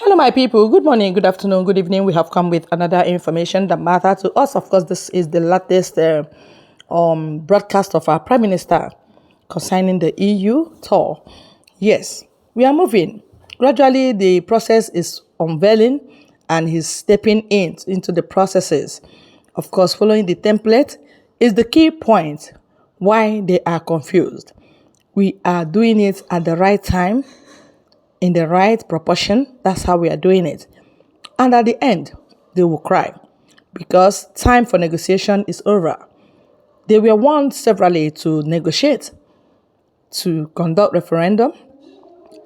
Hello, my people. Good morning, good afternoon, good evening. We have come with another information that matter to us. Of course, this is the latest broadcast of our Prime Minister concerning the EU tour. Yes, we are moving. Gradually, the process is unveiling and he's stepping into the processes. Of course, following the template is the key point why they are confused. We are doing it at the right time in the right proportion. That's how we are doing it. And at the end, they will cry because time for negotiation is over. They were warned severally to negotiate, to conduct referendum,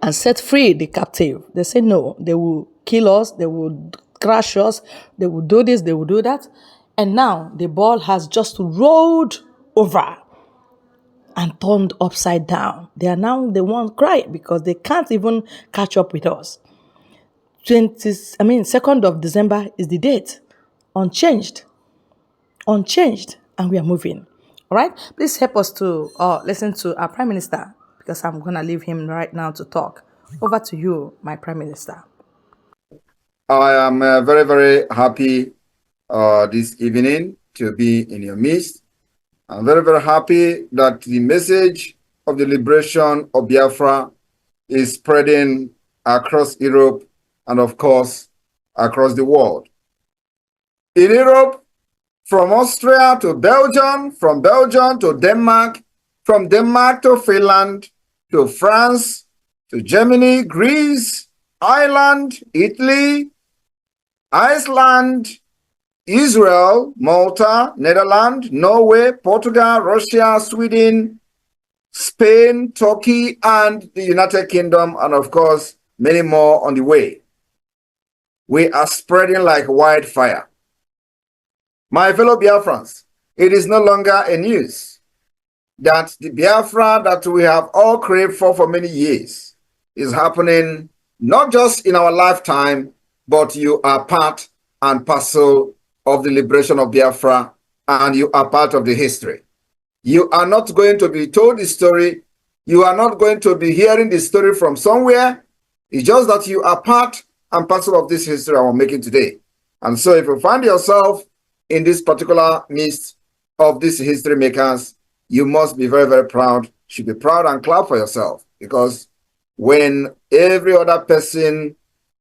and set free the captive. They say no, they will kill us, they will crush us, they will do this, they will do that. And now the ball has just rolled over and turned upside down. They are now the ones crying because they can't even catch up with us. 2nd of December is the date. Unchanged, and we are moving. All right, please help us to listen to our Prime Minister because I'm going to leave him right now to talk. Over to you, my Prime Minister. I am very, very happy this evening to be in your midst. I'm very, very happy that the message of the liberation of Biafra is spreading across Europe and, of course, across the world. In Europe, from Austria to Belgium, from Belgium to Denmark, from Denmark to Finland, to France, to Germany, Greece, Ireland, Italy, Iceland, Israel, Malta, Netherlands, Norway, Portugal, Russia, Sweden, Spain, Turkey, and the United Kingdom, and of course, many more on the way. We are spreading like wildfire. My fellow Biafrans, it is no longer a news that the Biafra that we have all craved for many years is happening not just in our lifetime, but you are part and parcel of the liberation of Biafra, and you are part of the history. You are not going to be told the story. You are not going to be hearing the story from somewhere. It's just that you are part and parcel of this history I'm making today. And so if you find yourself in this particular midst of these history makers, you must be very, very proud. You should be proud and clap for yourself, because when every other person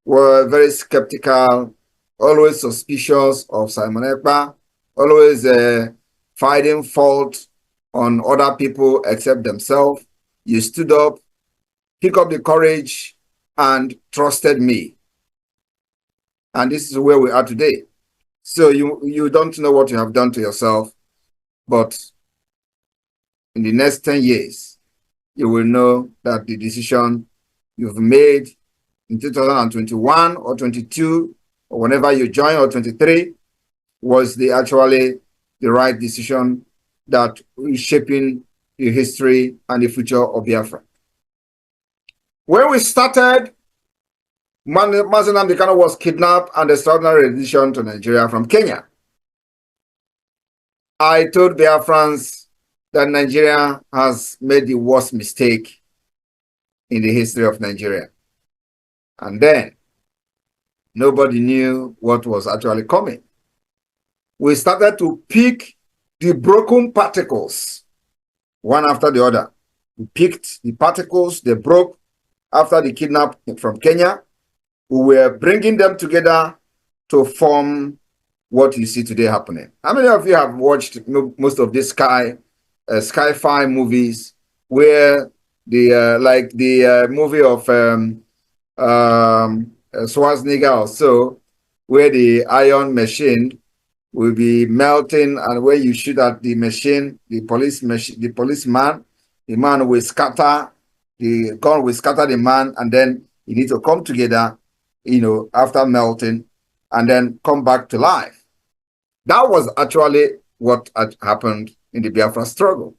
were very skeptical, always suspicious of Simon Ekpa, always finding fault on other people except themselves, you stood up, picked up the courage, and trusted me. And this is where we are today. So you don't know what you have done to yourself, but in the next 10 years, you will know that the decision you've made in 2021 or 22, or whenever you join, or 23, was actually the right decision that is shaping the history and the future of Biafra. When we started, Mazi Nnamdi Kanu was kidnapped and extraordinary rendition to Nigeria from Kenya. I told Biafrans that Nigeria has made the worst mistake in the history of Nigeria. And then nobody knew what was actually coming. We started to pick the broken particles one after the other. We picked the particles they broke after the kidnapping from Kenya. We were bringing them together to form what you see today happening. How many of you have watched most of these sci-fi movies where like the movie of Schwarzenegger or so, where the iron machine will be melting, and when you shoot at the machine, the policeman, the man will scatter, the gun will scatter the man, and then you need to come together, after melting, and then come back to life. That was actually what had happened in the Biafra struggle.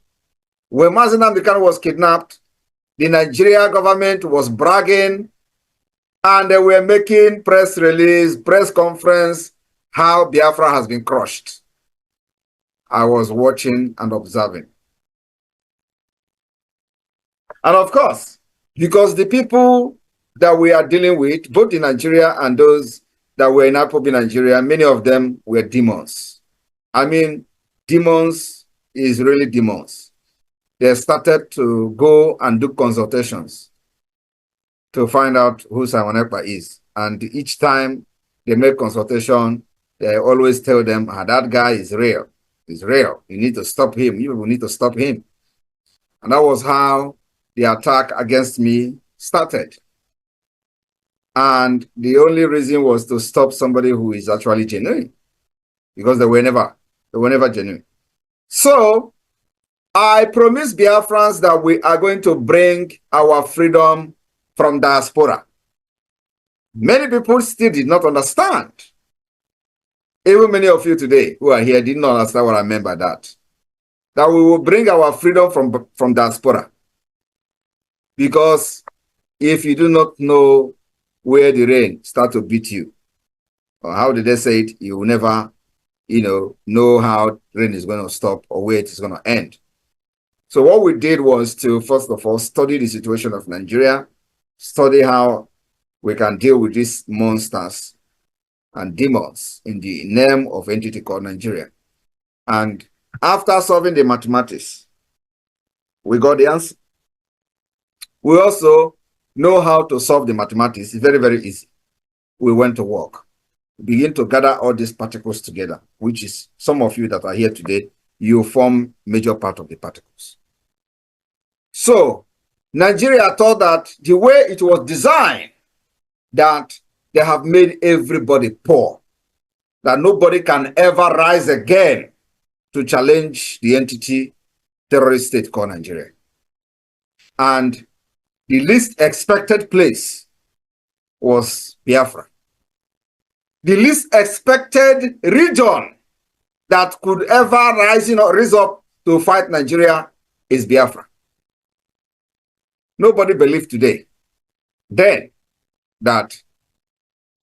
When Mazi Nnamdi Kanu was kidnapped, the Nigeria government was bragging, and they were making press release, press conference, how Biafra has been crushed. I was watching and observing. And of course, because the people that we are dealing with, both in Nigeria and those that were in IPOB in Nigeria, many of them were demons. I mean, demons is really demons. They started to go and do consultations to find out who Simon Ekpa is. And each time they make consultation, they always tell them, that guy is real. He's real. You need to stop him. You will need to stop him. And that was how the attack against me started. And the only reason was to stop somebody who is actually genuine, because they were never genuine. So I promised Biafrans that we are going to bring our freedom from diaspora. Many people still did not understand. Even many of you today who are here did not understand what I meant by that. That we will bring our freedom from diaspora. Because if you do not know where the rain starts to beat you, or how did they say it, you will never, know how rain is going to stop or where it is going to end. So what we did was to, first of all, study the situation of Nigeria, study how we can deal with these monsters and demons in the name of entity called Nigeria. And after solving the mathematics, we got the answer. We also know how to solve the mathematics. It's very, very easy. We went to work. Begin to gather all these particles together, which is some of you that are here today, you form major part of the particles. So Nigeria thought that the way it was designed, that they have made everybody poor, that nobody can ever rise again to challenge the entity terrorist state called Nigeria. And the least expected place was Biafra. The least expected region that could ever rise up to fight Nigeria is Biafra. Nobody believed today, then, that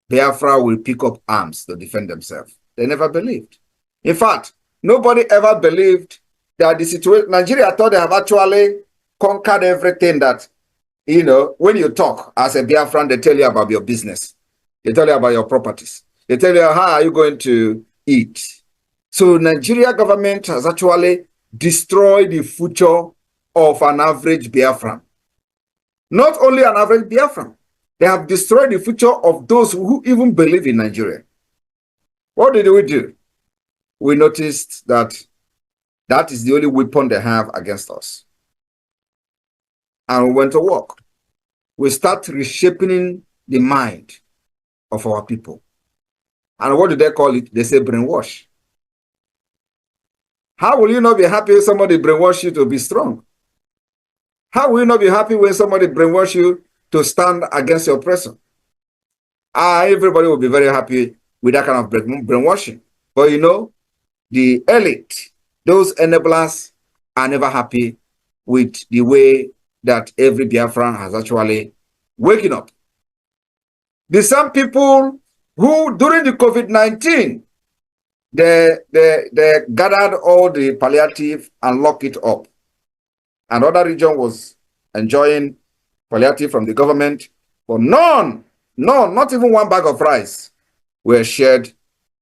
Biafra will pick up arms to defend themselves. They never believed. In fact, nobody ever believed that the situation, Nigeria thought they have actually conquered everything that, when you talk as a Biafran, they tell you about your business. They tell you about your properties. They tell you how are you going to eat. So Nigeria government has actually destroyed the future of an average Biafran. Not only an average Biafran, they have destroyed the future of those who even believe in Nigeria. What did we do? We noticed that that is the only weapon they have against us. And we went to work. We start reshaping the mind of our people. And what do they call it? They say brainwash. How will you not be happy if somebody brainwash you to be strong? How will you not be happy when somebody brainwash you to stand against your oppressor? Everybody will be very happy with that kind of brainwashing. But the elite, those enablers, are never happy with the way that every Biafran has actually waken up. The same people who, during the COVID-19, they gathered all the palliative and locked it up. Another region was enjoying palliative from the government, but none, not even one bag of rice were shared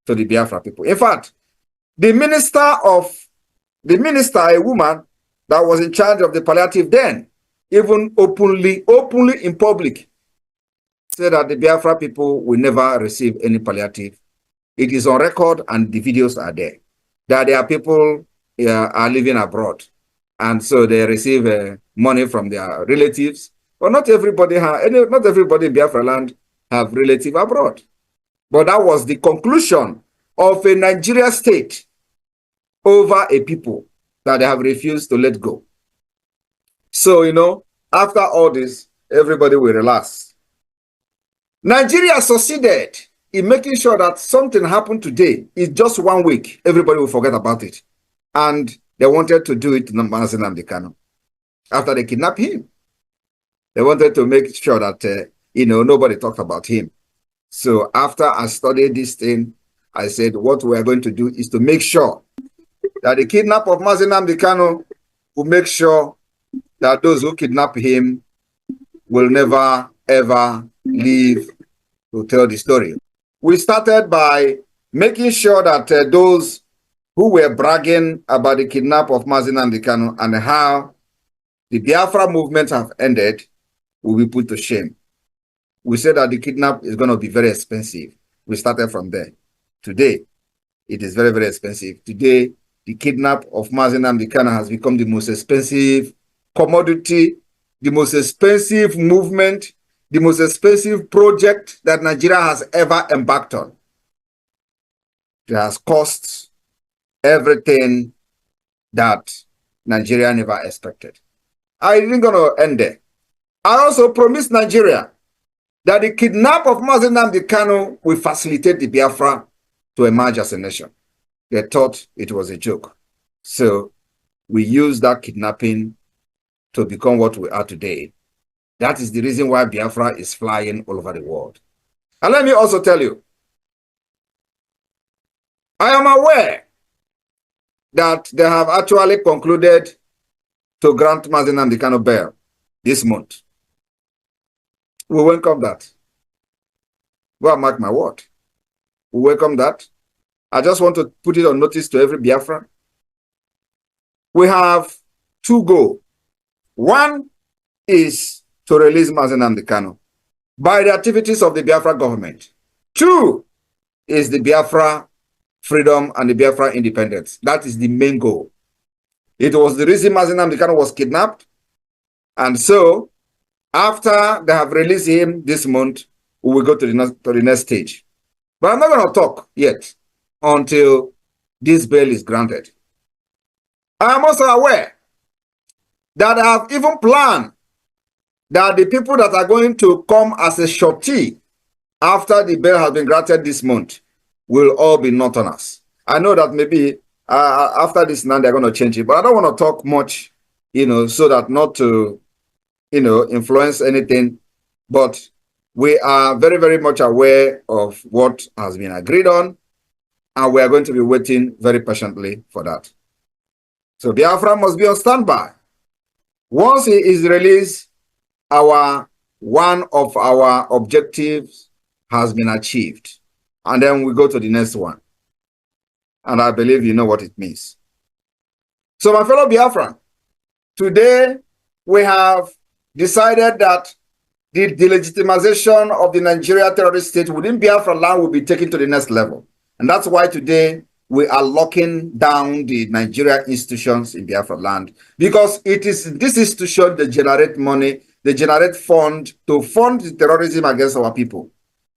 to the Biafra people. In fact, the minister, a woman that was in charge of the palliative then, even openly in public, said that the Biafra people will never receive any palliative. It is on record and the videos are there. That there are people are living abroad. And so they receive money from their relatives. But not everybody in Biafra land have relatives abroad. But that was the conclusion of a Nigeria state over a people that they have refused to let go. So, after all this, everybody will relax. Nigeria succeeded in making sure that something happened today is just 1 week. Everybody will forget about it. And they wanted to do it to Kanu after they kidnapped him. They wanted to make sure that, nobody talked about him. So after I studied this thing, I said, what we are going to do is to make sure that the kidnap of Kanu will make sure that those who kidnap him will never, ever live to tell the story. We started by making sure that those who were bragging about the kidnap of Mazi Nnamdi Kanu and how the Biafra movement have ended will be put to shame. We said that the kidnap is going to be very expensive. We started from there. Today, it is very, very expensive. Today, the kidnap of Mazi Nnamdi Kanu has become the most expensive commodity, the most expensive movement, the most expensive project that Nigeria has ever embarked on. It has cost everything that Nigeria never expected. I didn't going to end there. I also promised Nigeria that the kidnap of Mazi Nnamdi Kanu will facilitate the Biafra to emerge as a nation. They thought it was a joke. So we used that kidnapping to become what we are today. That is the reason why Biafra is flying all over the world. And let me also tell you, I am aware that they have actually concluded to grant Mazi Nnamdi Kanu bail this month. We welcome that. Go and mark my word. We welcome that. I just want to put it on notice to every Biafran. We have two goals. One is to release Mazi Nnamdi Kanu by the activities of the Biafra government. Two is the Biafra freedom and the Biafra independence. That is the main goal. It was the reason Mazi Nnamdi Kanu was kidnapped. And so, after they have released him this month, we will go to the next stage. But I'm not going to talk yet until this bail is granted. I am also aware that I have even planned that the people that are going to come as a shortee after the bail has been granted this month will all be Northerners. I know that maybe after this now they're going to change it, but I don't want to talk much, so that not to, influence anything. But we are very, very much aware of what has been agreed on, and we are going to be waiting very patiently for that. So Biafra must be on standby. Once he is released, one of our objectives has been achieved. And then we go to the next one. And I believe you know what it means. So my fellow Biafran, today we have decided that the delegitimization of the Nigeria terrorist state within Biafra land will be taken to the next level. And that's why today we are locking down the Nigeria institutions in Biafra land, because it is this institution that generate money, they generate fund to fund the terrorism against our people.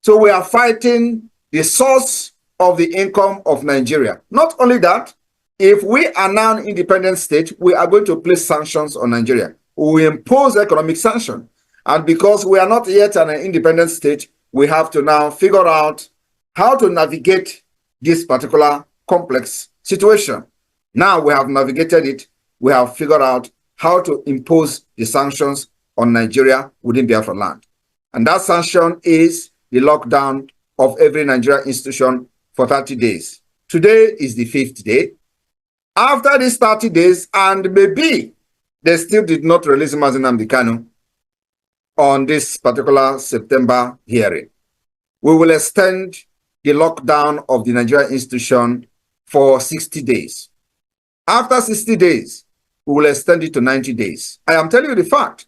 So we are fighting the source of the income of Nigeria. Not only that, if we are now an independent state, we are going to place sanctions on Nigeria. We impose economic sanction. And because we are not yet an independent state, we have to now figure out how to navigate this particular complex situation. Now we have navigated it. We have figured out how to impose the sanctions on Nigeria within Biafra land. And that sanction is the lockdown of every Nigeria institution for 30 days. Today is the 5th day. After these 30 days, and maybe they still did not release Mazi Nnamdi Kanu on this particular September hearing, we will extend the lockdown of the Nigeria institution for 60 days. After 60 days, we will extend it to 90 days. I am telling you the fact.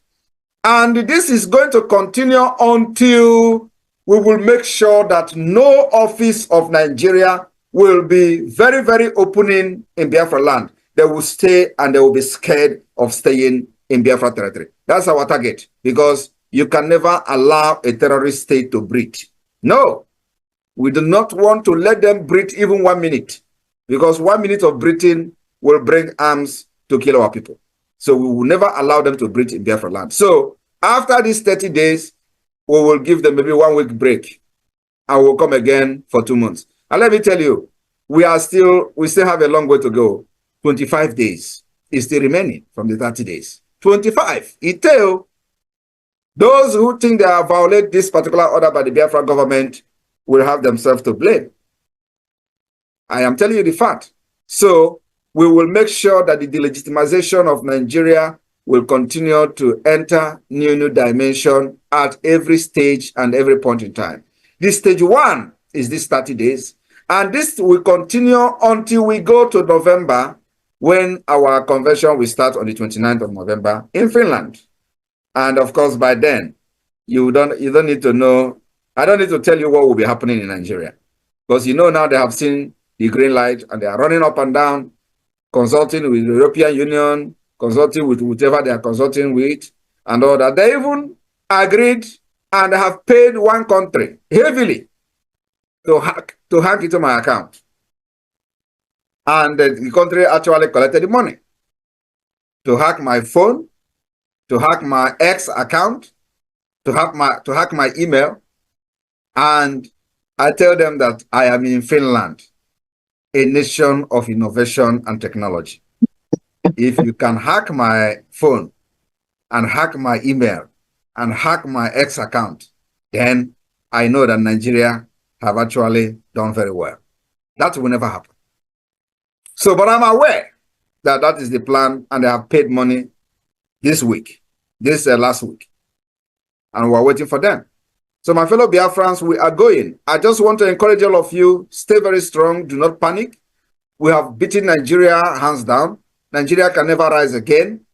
And this is going to continue until we will make sure that no office of Nigeria will be very, very opening in Biafra land. They will stay and they will be scared of staying in Biafra territory. That's our target, because you can never allow a terrorist state to breathe. No, we do not want to let them breathe even 1 minute, because 1 minute of breathing will bring arms to kill our people. So we will never allow them to breathe in Biafra land. So after these 30 days, we will give them maybe 1 week break, and we'll come again for 2 months. And let me tell you, we still have a long way to go. 25 days is still remaining from the 30 days. 25. Until those who think they have violated this particular order by the Biafra government will have themselves to blame. I am telling you the fact. So we will make sure that the delegitimization of Nigeria will continue to enter new dimension at every stage and every point in time. This stage 1 is this 30 days, and this will continue until we go to November, when our convention will start on the 29th of November in Finland. And of course, by then, you don't need to know. I don't need to tell you what will be happening in Nigeria, because now they have seen the green light and they are running up and down, consulting with the European Union, consulting with whatever they are consulting with, and all that. They even agreed and have paid one country heavily to hack into my account. And the country actually collected the money to hack my phone, to hack my X account, to hack my email. And I tell them that I am in Finland, a nation of innovation and technology. If you can hack my phone and hack my email and hack my X account, then I know that Nigeria have actually done very well. That will never happen. So, but I'm aware that that is the plan, and they have paid money this week, last week, and we're waiting for them. So my fellow Biafrans, we are going. I just want to encourage all of you, stay very strong, do not panic. We have beaten Nigeria hands down. Nigeria can never rise again.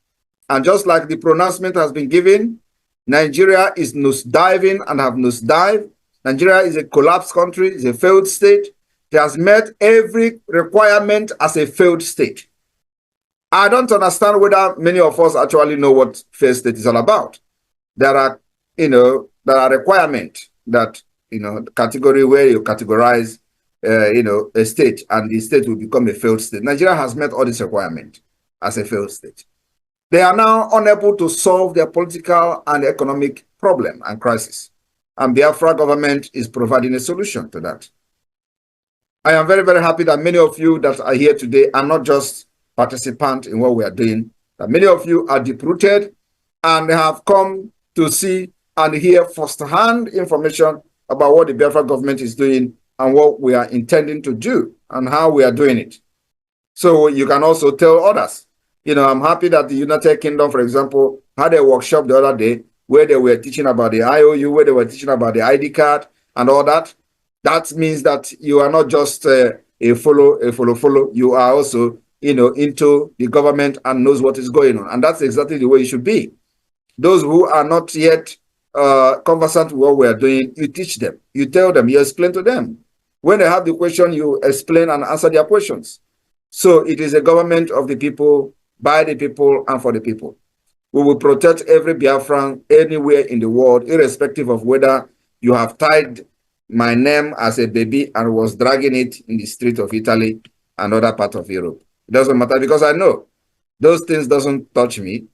And just like the pronouncement has been given, Nigeria is nosediving and have nosedived. Nigeria is a collapsed country, is a failed state. It has met every requirement as a failed state. I don't understand whether many of us actually know what failed state is all about. There are, there are requirements that, category where you categorize, a state, and the state will become a failed state. Nigeria has met all these requirements as a failed state. They are now unable to solve their political and economic problem and crisis. And Biafra government is providing a solution to that. I am very, very happy that many of you that are here today are not just participants in what we are doing, that many of you are deep-rooted and have come to see and hear firsthand information about what the Biafra government is doing and what we are intending to do and how we are doing it. So you can also tell others. I'm happy that the United Kingdom, for example, had a workshop the other day where they were teaching about the IOU, where they were teaching about the ID card and all that. That means that you are not just a follow. You are also, into the government and knows what is going on. And that's exactly the way you should be. Those who are not yet conversant with what we are doing, you teach them, you tell them, you explain to them. When they have the question, you explain and answer their questions. So it is a government of the people, by the people, and for the people. We will protect every Biafran anywhere in the world, irrespective of whether you have tied my name as a baby and was dragging it in the street of Italy and other parts of Europe. It doesn't matter, because I know those things doesn't touch me.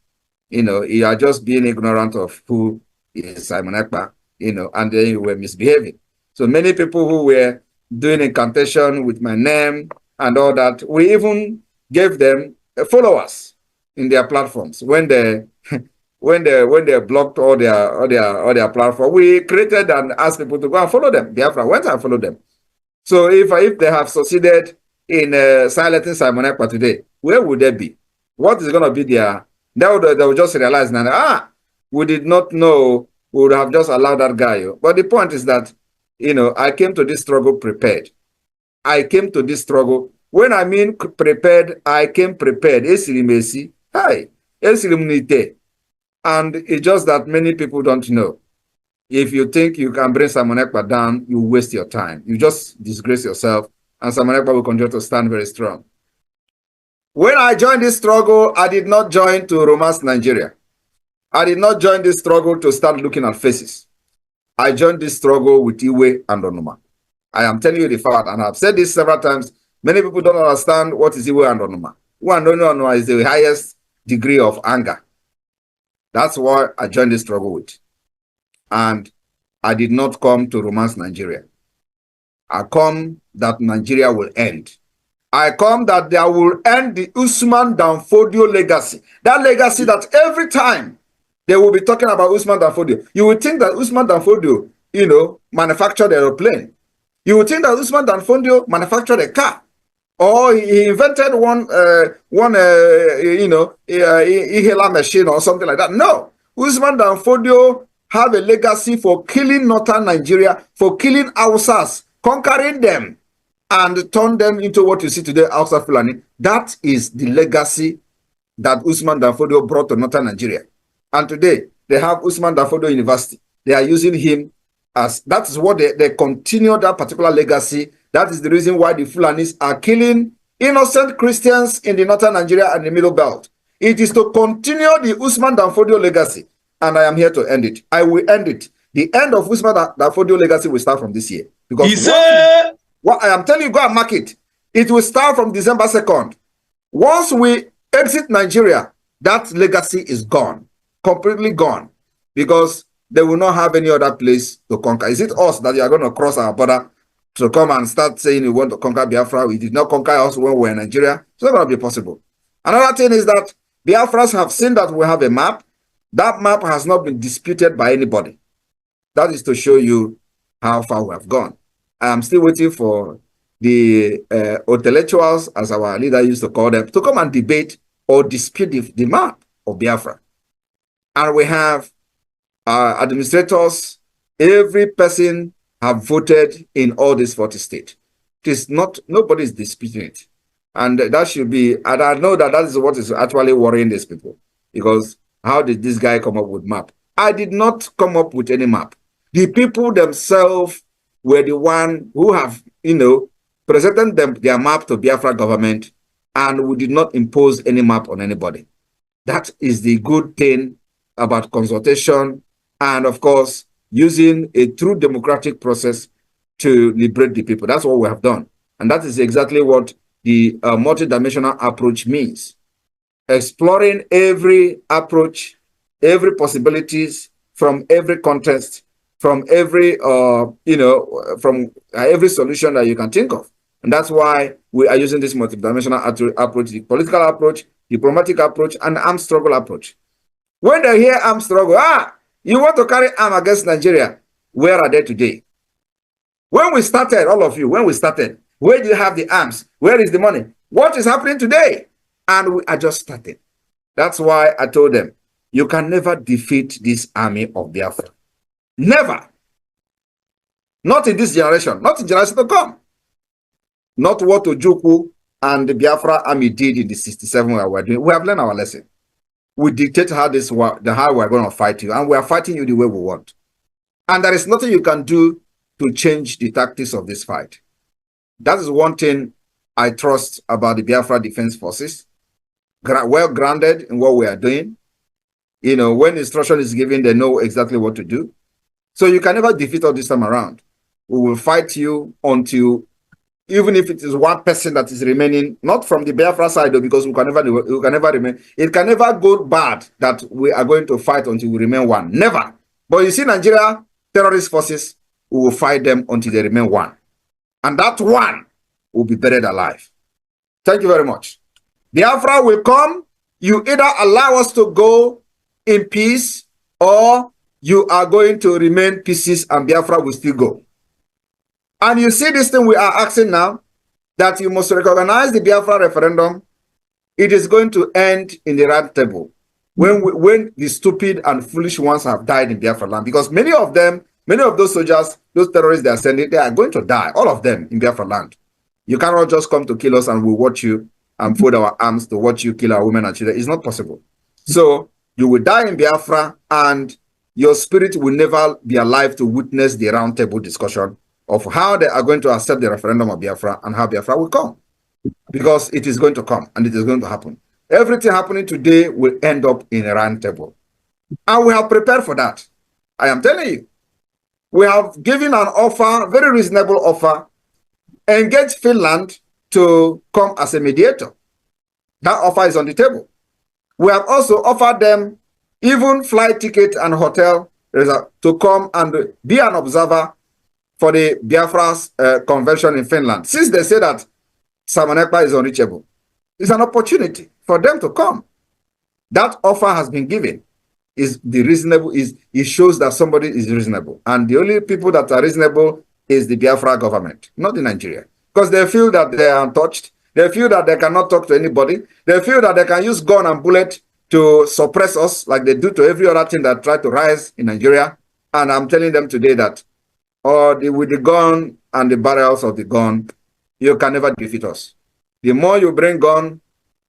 You are just being ignorant of who is Simon Ekpa, and then you were misbehaving. So many people who were doing incantation with my name and all that, we even gave them followers in their platforms. When they blocked all their platform, we created and asked people to go and follow them. Biafra went and followed them. So if they have succeeded in silencing Simon Ekpa today, where would they be? What is going to be their? They will just realize now, we did not know, we would have just allowed that guy. But the point is that, I came to this struggle prepared. I came to this struggle. When I mean prepared, I came prepared. Hi. And it's just that many people don't know. If you think you can bring Simon Ekpa down, you waste your time. You just disgrace yourself, and Simon Ekpa will continue to stand very strong. When I joined this struggle, I did not join to romance Nigeria. I did not join this struggle to start looking at faces. I joined this struggle with Iwe and Onuma. I am telling you the fact, and I've said this several times. Many people don't understand what is Iwe and Onuma. Iwe and Onuma is the highest degree of anger. That's why I joined this struggle with. And I did not come to romance Nigeria. I come that Nigeria will end. I come that there will end the Usman Danfodio legacy. That legacy that every time they will be talking about Usman Danfodio, you would think that Usman Danfodio, manufactured the aeroplane. You would think that Usman Danfodio manufactured a car. or he invented inhaler machine or something like that. No, Usman Dan Fodio have a legacy for killing northern Nigeria, for killing Hausas, conquering them, and turn them into what you see today, Hausa Fulani. That is the legacy that Usman Dan Fodio brought to northern Nigeria. And today, they have Usman Dan Fodio University. They are using him as, that is what they continue that particular legacy. That is the reason why the Fulanis are killing innocent Christians in the northern Nigeria and the Middle Belt. It is to continue the Usman Dan Fodio legacy. And I am here to end it. I will end it. The end of Usman Dan Fodio legacy will start from this year. Because what I am telling you, go and mark it. It will start from December 2nd. Once we exit Nigeria, that legacy is gone, completely gone, because they will not have any other place to conquer. Is it us that you are going to cross our border to come and start saying you want to conquer Biafra? We did not conquer us when we were in Nigeria. It's not going to be possible. Another thing is that Biafrans have seen that we have a map. That map has not been disputed by anybody. That is to show you how far we have gone. I am still waiting for the intellectuals, as our leader used to call them, to come and debate or dispute the map of Biafra. And we have administrators, every person have voted in all these 40 states. It is not, nobody is disputing it. And that should be, and I know that that is what is actually worrying these people. Because how did this guy come up with map? I did not come up with any map. The people themselves were the one who have, presented their map to Biafra government, and we did not impose any map on anybody. That is the good thing about consultation and, of course, using a true democratic process to liberate the people. That's what we have done. And that is exactly what the multidimensional approach means. Exploring every approach, every possibilities from every context, from every, from every solution that you can think of. And that's why we are using this multidimensional approach, the political approach, diplomatic approach, and armed struggle approach. When they hear armed struggle, you want to carry arm against Nigeria, where are they today? When we started, all of you, when we started, where do you have the arms? Where is the money? What is happening today? And we are just starting. That's why I told them, you can never defeat this army of Biafra. Never. Not in this generation, not in generation to come. Not what Ojukwu and the Biafra army did in the 67 we were doing. We have learned our lesson. We dictate how we're going to fight you, and we are fighting you the way we want. And there is nothing you can do to change the tactics of this fight. That is one thing I trust about the Biafra Defense Forces. Well grounded in what we are doing. When instruction is given, they know exactly what to do. So you can never defeat us this time around. We will fight you until, even if it is one person that is remaining, not from the Biafra side, though, because we can never remain. It can never go bad that we are going to fight until we remain one. Never. But you see, Nigeria terrorist forces, we will fight them until they remain one. And that one will be buried alive. Thank you very much. Biafra will come. You either allow us to go in peace, or you are going to remain pieces and Biafra will still go. And you see this thing we are asking now, that you must recognize the Biafra referendum. It is going to end in the round table when the stupid and foolish ones have died in Biafra land. Because many of those soldiers, those terrorists they are sending, they are going to die, all of them in Biafra land. You cannot just come to kill us and we'll watch you and fold our arms to watch you kill our women and children. It's not possible. So you will die in Biafra, and your spirit will never be alive to witness the round table discussion of how they are going to accept the referendum of Biafra and how Biafra will come. Because it is going to come and it is going to happen. Everything happening today will end up in a round table. And we have prepared for that. I am telling you. We have given an offer, very reasonable offer, engage Finland to come as a mediator. That offer is on the table. We have also offered them even flight ticket and hotel to come and be an observer for the Biafra's convention in Finland. Since they say that Simon Ekpa is unreachable, it's an opportunity for them to come. That offer has been given. It shows that somebody is reasonable. And the only people that are reasonable is the Biafra government, not the Nigeria. Because they feel that they are untouched. They feel that they cannot talk to anybody. They feel that they can use gun and bullet to suppress us like they do to every other thing that try to rise in Nigeria. And I'm telling them today that with the gun and the barrels of the gun, you can never defeat us. The more you bring gun,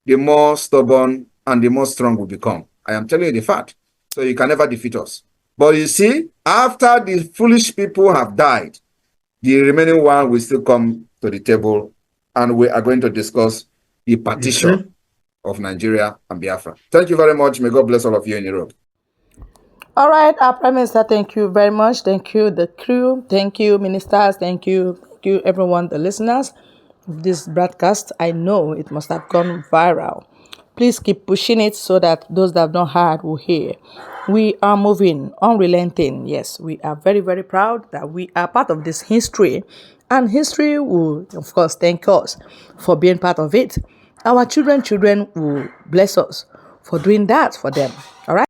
the more stubborn and the more strong we become. I am telling you the fact. So you can never defeat us. But you see, after the foolish people have died, the remaining one will still come to the table, and we are going to discuss the partition of Nigeria and Biafra. Thank you very much. May God bless all of you in Europe. All right, our Prime Minister, thank you very much. Thank you, the crew. Thank you, ministers. Thank you, everyone, the listeners of this broadcast. I know it must have gone viral. Please keep pushing it so that those that have not heard will hear. We are moving, unrelenting. Yes, we are very, very proud that we are part of this history. And history will, of course, thank us for being part of it. Our children will bless us for doing that for them. All right?